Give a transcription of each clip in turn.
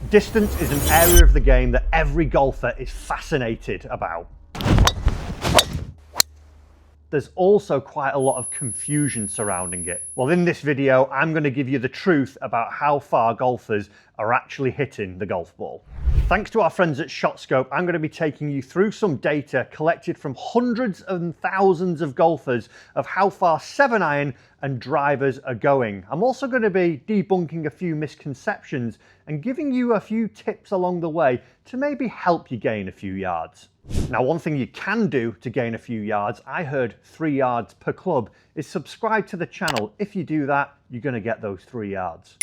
Distance is an area of the game that every golfer is fascinated about. There's also quite a lot of confusion surrounding it. Well, in this video, I'm going to give you the truth about how far golfers are actually hitting the golf ball. Thanks to our friends at ShotScope, I'm going to be taking you through some data collected from hundreds and thousands of golfers of how far 7-iron and drivers are going. I'm also going to be debunking a few misconceptions and giving you a few tips along the way to maybe help you gain a few yards. Now, one thing you can do to gain a few yards, I heard 3 yards per club, is subscribe to the channel. If you do that, you're going to get those 3 yards.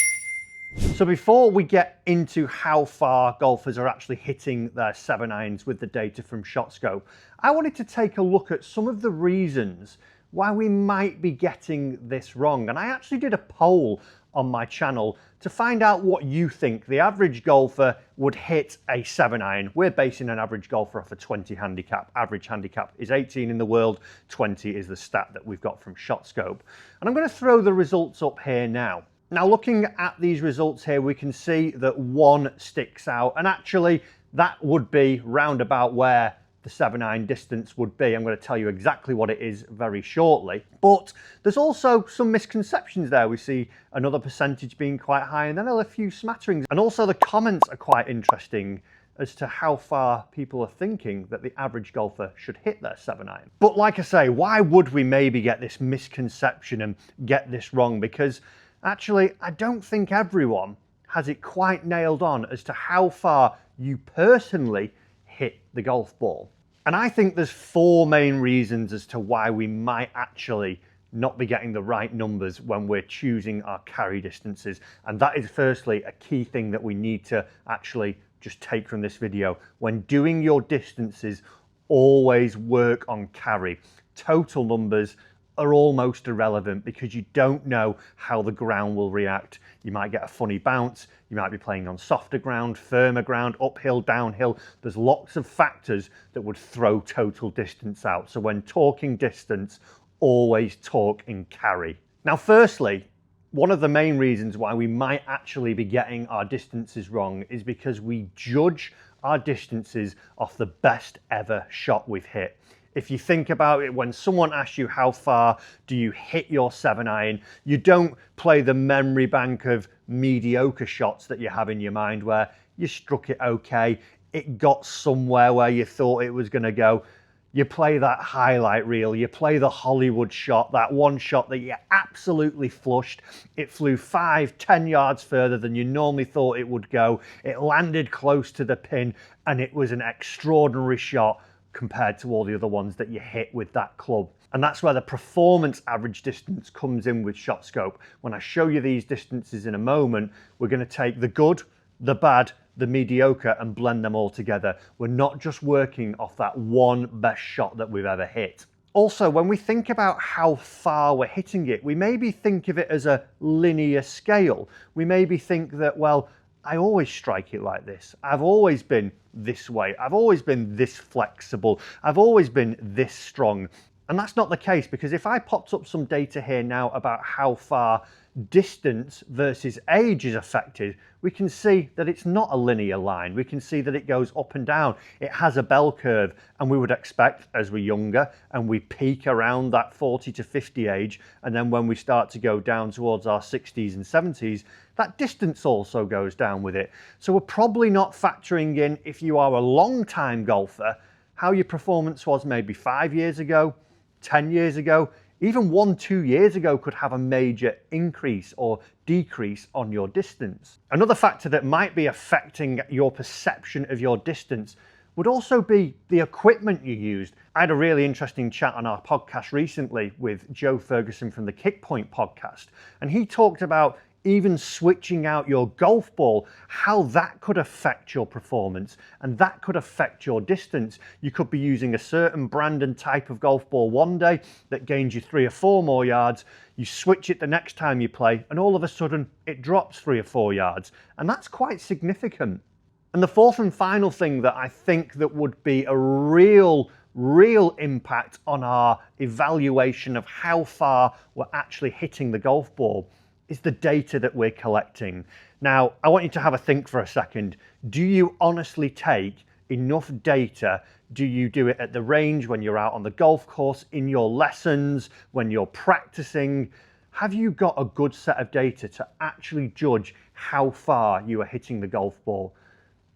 So before we get into how far golfers are actually hitting their 7-irons with the data from ShotScope, I wanted to take a look at some of the reasons why we might be getting this wrong. And I actually did a poll on my channel to find out what you think the average golfer would hit a 7-iron. We're basing an average golfer off a 20 handicap. Average handicap is 18 in the world, 20 is the stat that we've got from ShotScope. And I'm going to throw the results up here now. Now, looking at these results here, we can see that one sticks out, and actually that would be round about where the 7-iron distance would be. I'm going to tell you exactly what it is very shortly. But there's also some misconceptions there. We see another percentage being quite high, and then a few smatterings. And also the comments are quite interesting as to how far people are thinking that the average golfer should hit their 7-iron. But like I say, why would we maybe get this misconception and get this wrong? Because actually, I don't think everyone has it quite nailed on as to how far you personally hit the golf ball. And I think there's 4 main reasons as to why we might actually not be getting the right numbers when we're choosing our carry distances. And that is firstly a key thing that we need to actually just take from this video. When doing your distances, always work on carry. Total numbers are almost irrelevant because you don't know how the ground will react. You might get a funny bounce, you might be playing on softer ground, firmer ground, uphill, downhill. There's lots of factors that would throw total distance out. So when talking distance, always talk in carry. Now, firstly, one of the main reasons why we might actually be getting our distances wrong is because we judge our distances off the best ever shot we've hit. If you think about it, when someone asks you how far do you hit your 7-iron, you don't play the memory bank of mediocre shots that you have in your mind where you struck it okay, it got somewhere where you thought it was going to go. You play that highlight reel, you play the Hollywood shot, that one shot that you absolutely flushed. It flew 5-10 yards further than you normally thought it would go. It landed close to the pin and it was an extraordinary shot compared to all the other ones that you hit with that club. And that's where the performance average distance comes in with ShotScope. When I show you these distances in a moment, we're going to take the good, the bad, the mediocre and blend them all together. We're not just working off that one best shot that we've ever hit. Also, when we think about how far we're hitting it, we maybe think of it as a linear scale. We maybe think that, well, I always strike it like this. I've always been this way. I've always been this flexible. I've always been this strong. And that's not the case, because if I popped up some data here now about how far distance versus age is affected, we can see that it's not a linear line. We can see that it goes up and down. It has a bell curve, and we would expect as we're younger and we peak around that 40 to 50 age, and then when we start to go down towards our 60s and 70s, that distance also goes down with it. So we're probably not factoring in, if you are a long-time golfer, how your performance was maybe 5 years ago, 10 years ago, even 1-2 years ago could have a major increase or decrease on your distance. Another factor that might be affecting your perception of your distance would also be the equipment you used. I had a really interesting chat on our podcast recently with Joe Ferguson from the Kickpoint podcast, and he talked about even switching out your golf ball, how that could affect your performance and that could affect your distance. You could be using a certain brand and type of golf ball one day that gains you 3 or 4 more yards. You switch it the next time you play and all of a sudden it drops 3 or 4 yards. And that's quite significant. And the fourth and final thing that I think that would be a real impact on our evaluation of how far we're actually hitting the golf ball is the data that we're collecting. Now, I want you to have a think for a second. Do you honestly take enough data? Do you do it at the range, when you're out on the golf course, in your lessons, when you're practicing? Have you got a good set of data to actually judge how far you are hitting the golf ball?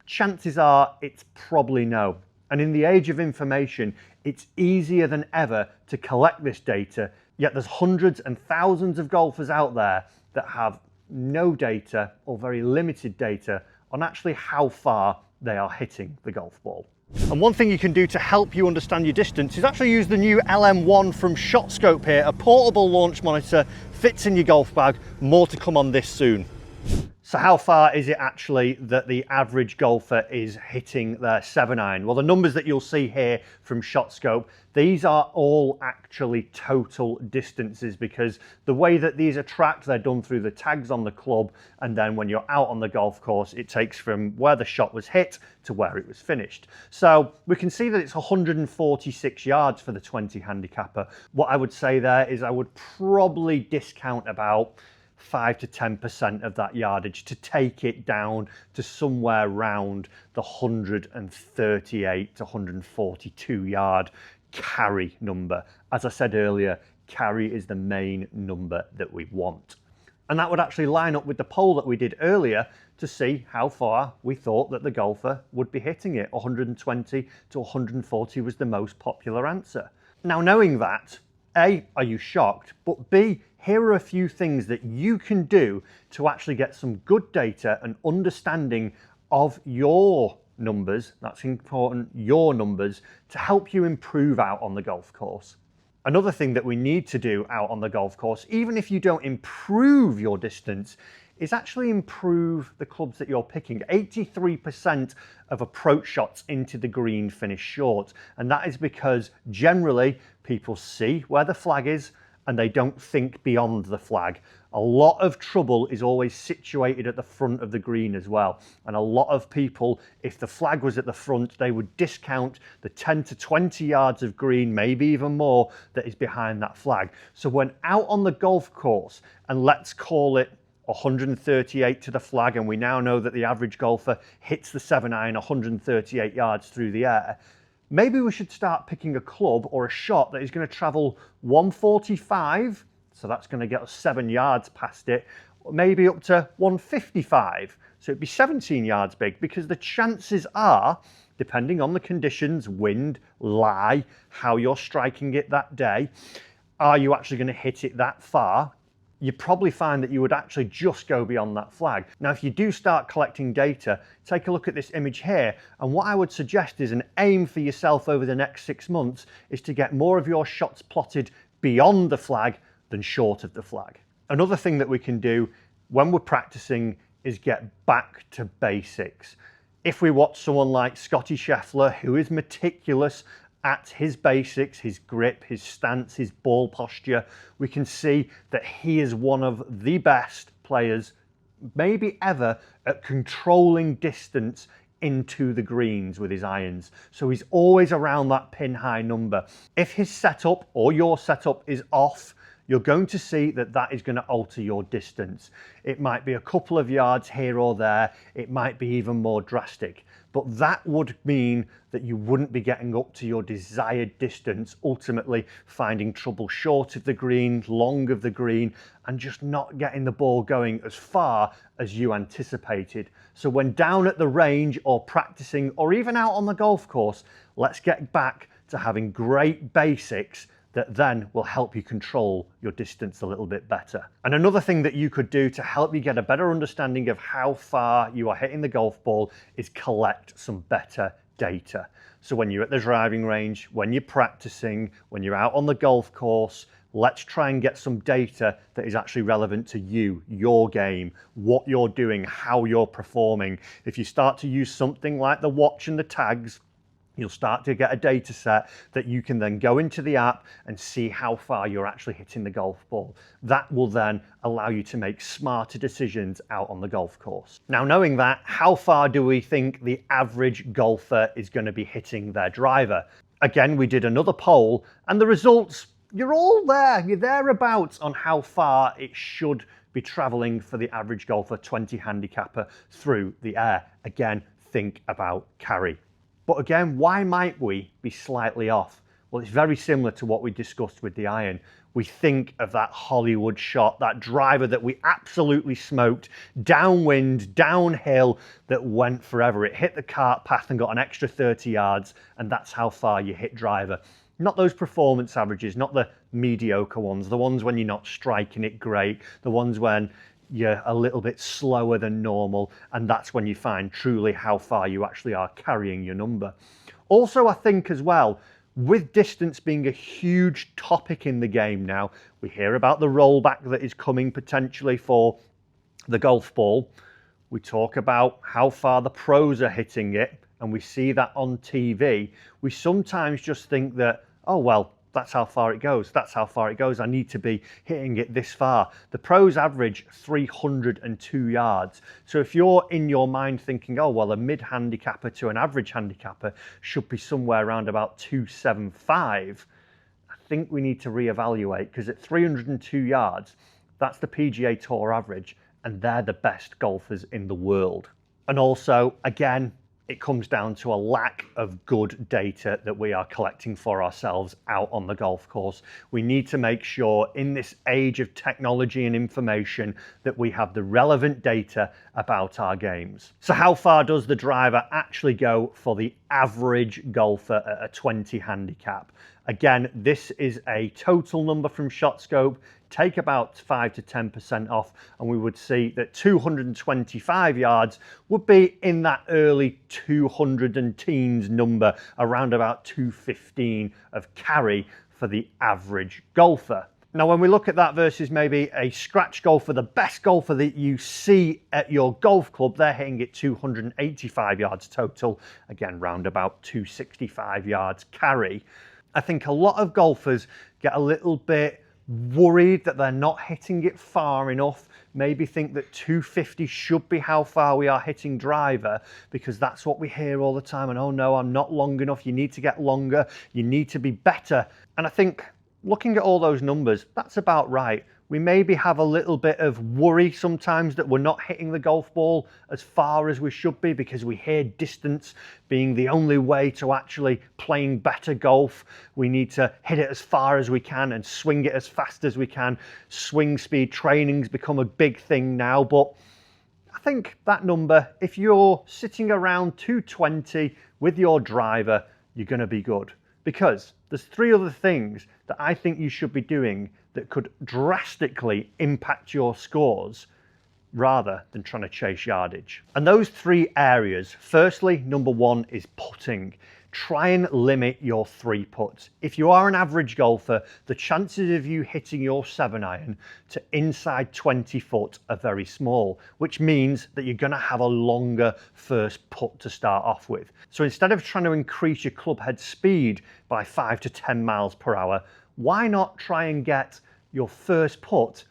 Chances are it's probably no. And in the age of information, it's easier than ever to collect this data, yet there's hundreds and thousands of golfers out there that have no data or very limited data on actually how far they are hitting the golf ball. And one thing you can do to help you understand your distance is actually use the new LM1 from ShotScope here, a portable launch monitor, fits in your golf bag. More to come on this soon. So how far is it actually that the average golfer is hitting their 7-iron? Well, the numbers that you'll see here from ShotScope, these are all actually total distances, because the way that these are tracked, they're done through the tags on the club, and then when you're out on the golf course, it takes from where the shot was hit to where it was finished. So we can see that it's 146 yards for the 20 handicapper. What I would say there is I would probably discount about 5 to 10% of that yardage to take it down to somewhere around the 138 to 142 yard carry number. As I said earlier, carry is the main number that we want. And that would actually line up with the poll that we did earlier to see how far we thought that the golfer would be hitting it. 120 to 140 was the most popular answer. Now, knowing that, A, are you shocked? But B, here are a few things that you can do to actually get some good data and understanding of your numbers. That's important, your numbers, to help you improve out on the golf course. Another thing that we need to do out on the golf course, even if you don't improve your distance, is actually improve the clubs that you're picking. 83% of approach shots into the green finish short. And that is because generally people see where the flag is and they don't think beyond the flag. A lot of trouble is always situated at the front of the green as well. And a lot of people, if the flag was at the front, they would discount the 10 to 20 yards of green, maybe even more, that is behind that flag. So when out on the golf course, and let's call it 138 to the flag, and we now know that the average golfer hits the 7-iron 138 yards through the air, maybe we should start picking a club or a shot that is going to travel 145, so that's going to get us 7 yards past it, maybe up to 155, so it'd be 17 yards big, because the chances are, depending on the conditions, wind, lie, how you're striking it that day, are you actually going to hit it that far? You probably find that you would actually just go beyond that flag. Now, if you do start collecting data, take a look at this image here. And what I would suggest is an aim for yourself over the next 6 months is to get more of your shots plotted beyond the flag than short of the flag. Another thing that we can do when we're practicing is get back to basics. If we watch someone like Scotty Scheffler, who is meticulous at his basics, his grip, his stance, his ball posture, we can see that he is one of the best players, maybe ever, at controlling distance into the greens with his irons. So he's always around that pin high number. If his setup or your setup is off, you're going to see that that is going to alter your distance. It might be a couple of yards here or there. It might be even more drastic. But that would mean that you wouldn't be getting up to your desired distance, ultimately finding trouble short of the green, long of the green, and just not getting the ball going as far as you anticipated. So when down at the range or practicing or even out on the golf course, let's get back to having great basics that then will help you control your distance a little bit better. And another thing that you could do to help you get a better understanding of how far you are hitting the golf ball is collect some better data. So when you're at the driving range, when you're practicing, when you're out on the golf course, let's try and get some data that is actually relevant to you, your game, what you're doing, how you're performing. If you start to use something like the watch and the tags, you'll start to get a data set that you can then go into the app and see how far you're actually hitting the golf ball. That will then allow you to make smarter decisions out on the golf course. Now, knowing that, how far do we think the average golfer is going to be hitting their driver? Again, we did another poll, and the results, you're all there. You're thereabouts on how far it should be traveling for the average golfer, 20 handicapper through the air. Again, think about carry. But again, why might we be slightly off? Well, it's very similar to what we discussed with the iron. We think of that Hollywood shot, that driver that we absolutely smoked, downwind, downhill, that went forever. It hit the cart path and got an extra 30 yards, and that's how far you hit driver. Not those performance averages, not the mediocre ones, the ones when you're not striking it great, the ones when you're a little bit slower than normal, and that's when you find truly how far you actually are carrying your number. Also, I think as well, with distance being a huge topic in the game now, we hear about the rollback that is coming potentially for the golf ball. We talk about how far the pros are hitting it, and we see that on TV. We sometimes just think that, oh, well, that's how far it goes. That's how far it goes. I need to be hitting it this far. The pros average 302 yards. So if you're in your mind thinking, oh, well, a mid handicapper to an average handicapper should be somewhere around about 275, I think we need to reevaluate, because at 302 yards, that's the PGA Tour average, and they're the best golfers in the world. And also, again, it comes down to a lack of good data that we are collecting for ourselves out on the golf course. We need to make sure in this age of technology and information that we have the relevant data about our games. So how far does the driver actually go for the average golfer at a 20 handicap? Again, this is a total number from ShotScope. Take about 5 to 10% off, and we would see that 225 yards would be in that early 200 and teens number, around about 215 of carry for the average golfer. Now, when we look at that versus maybe a scratch golfer, the best golfer that you see at your golf club, they're hitting it 285 yards total, again, round about 265 yards carry. I think a lot of golfers get a little bit worried that they're not hitting it far enough, maybe think that 250 should be how far we are hitting driver, because that's what we hear all the time. And oh no, I'm not long enough. You need to get longer. You need to be better. And I think looking at all those numbers, that's about right. We maybe have a little bit of worry sometimes that we're not hitting the golf ball as far as we should be, because we hear distance being the only way to actually playing better golf. We need to hit it as far as we can and swing it as fast as we can. Swing speed training's become a big thing now, but I think that number, if you're sitting around 220 with your driver, you're going to be good. Because there's 3 other things that I think you should be doing that could drastically impact your scores rather than trying to chase yardage. And those 3 areas, firstly, number 1 is putting. Try and limit your 3 putts. If you are an average golfer, the chances of you hitting your 7-iron to inside 20 foot are very small, which means that you're going to have a longer first putt to start off with. So instead of trying to increase your club head speed by 5 to 10 miles per hour, why not try and get your first putt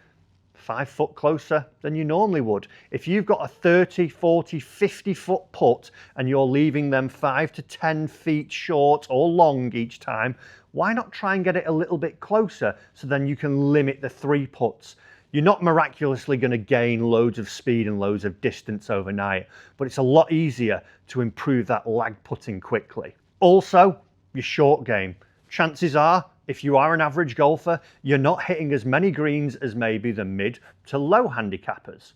5 foot closer than you normally would? If you've got a 30, 40, 50 foot putt and you're leaving them 5 to 10 feet short or long each time, why not try and get it a little bit closer so then you can limit the 3 putts? You're not miraculously going to gain loads of speed and loads of distance overnight, but it's a lot easier to improve that lag putting quickly. Also, your short game. Chances are, if you are an average golfer, you're not hitting as many greens as maybe the mid to low handicappers.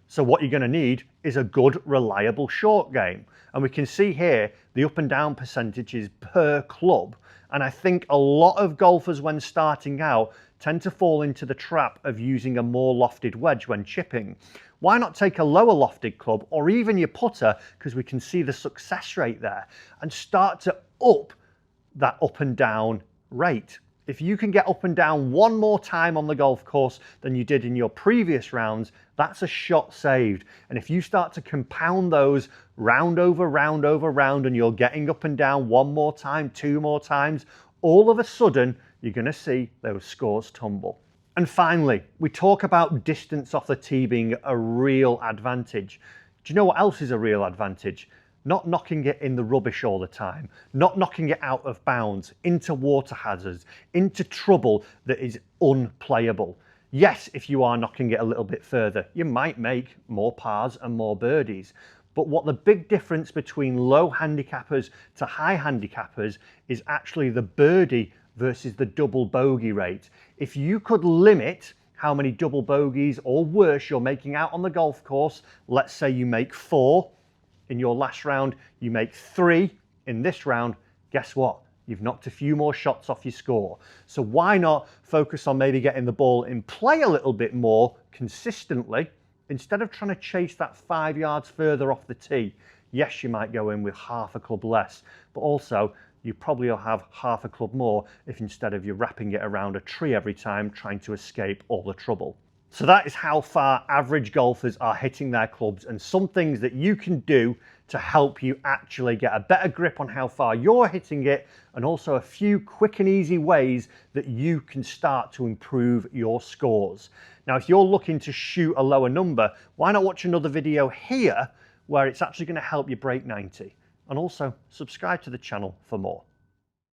So what you're going to need is a good, reliable short game. And we can see here the up and down percentages per club. And I think a lot of golfers, when starting out, tend to fall into the trap of using a more lofted wedge when chipping. Why not take a lower lofted club or even your putter, because we can see the success rate there, and start to up that up and down rate. If you can get up and down 1 more time on the golf course than you did in your previous rounds, that's a shot saved. And if you start to compound those round over round over round, and you're getting up and down 1 more time, 2 more times, all of a sudden you're going to see those scores tumble. And finally, we talk about distance off the tee being a real advantage. Do you know what else is a real advantage? Not knocking it in the rubbish all the time, not knocking it out of bounds, into water hazards, into trouble that is unplayable. Yes, if you are knocking it a little bit further, you might make more pars and more birdies. But what the big difference between low handicappers to high handicappers is actually the birdie versus the double bogey rate. If you could limit how many double bogeys or worse you're making out on the golf course, let's say you make 4 in your last round, you make 3 in this round, guess what? You've knocked a few more shots off your score. So why not focus on maybe getting the ball in play a little bit more consistently instead of trying to chase that 5 yards further off the tee? Yes, you might go in with half a club less, but also you probably will have half a club more if instead of you wrapping it around a tree every time trying to escape all the trouble. So that is how far average golfers are hitting their clubs, and some things that you can do to help you actually get a better grip on how far you're hitting it, and also a few quick and easy ways that you can start to improve your scores. Now, if you're looking to shoot a lower number, why not watch another video here where it's actually going to help you break 90? And also subscribe to the channel for more.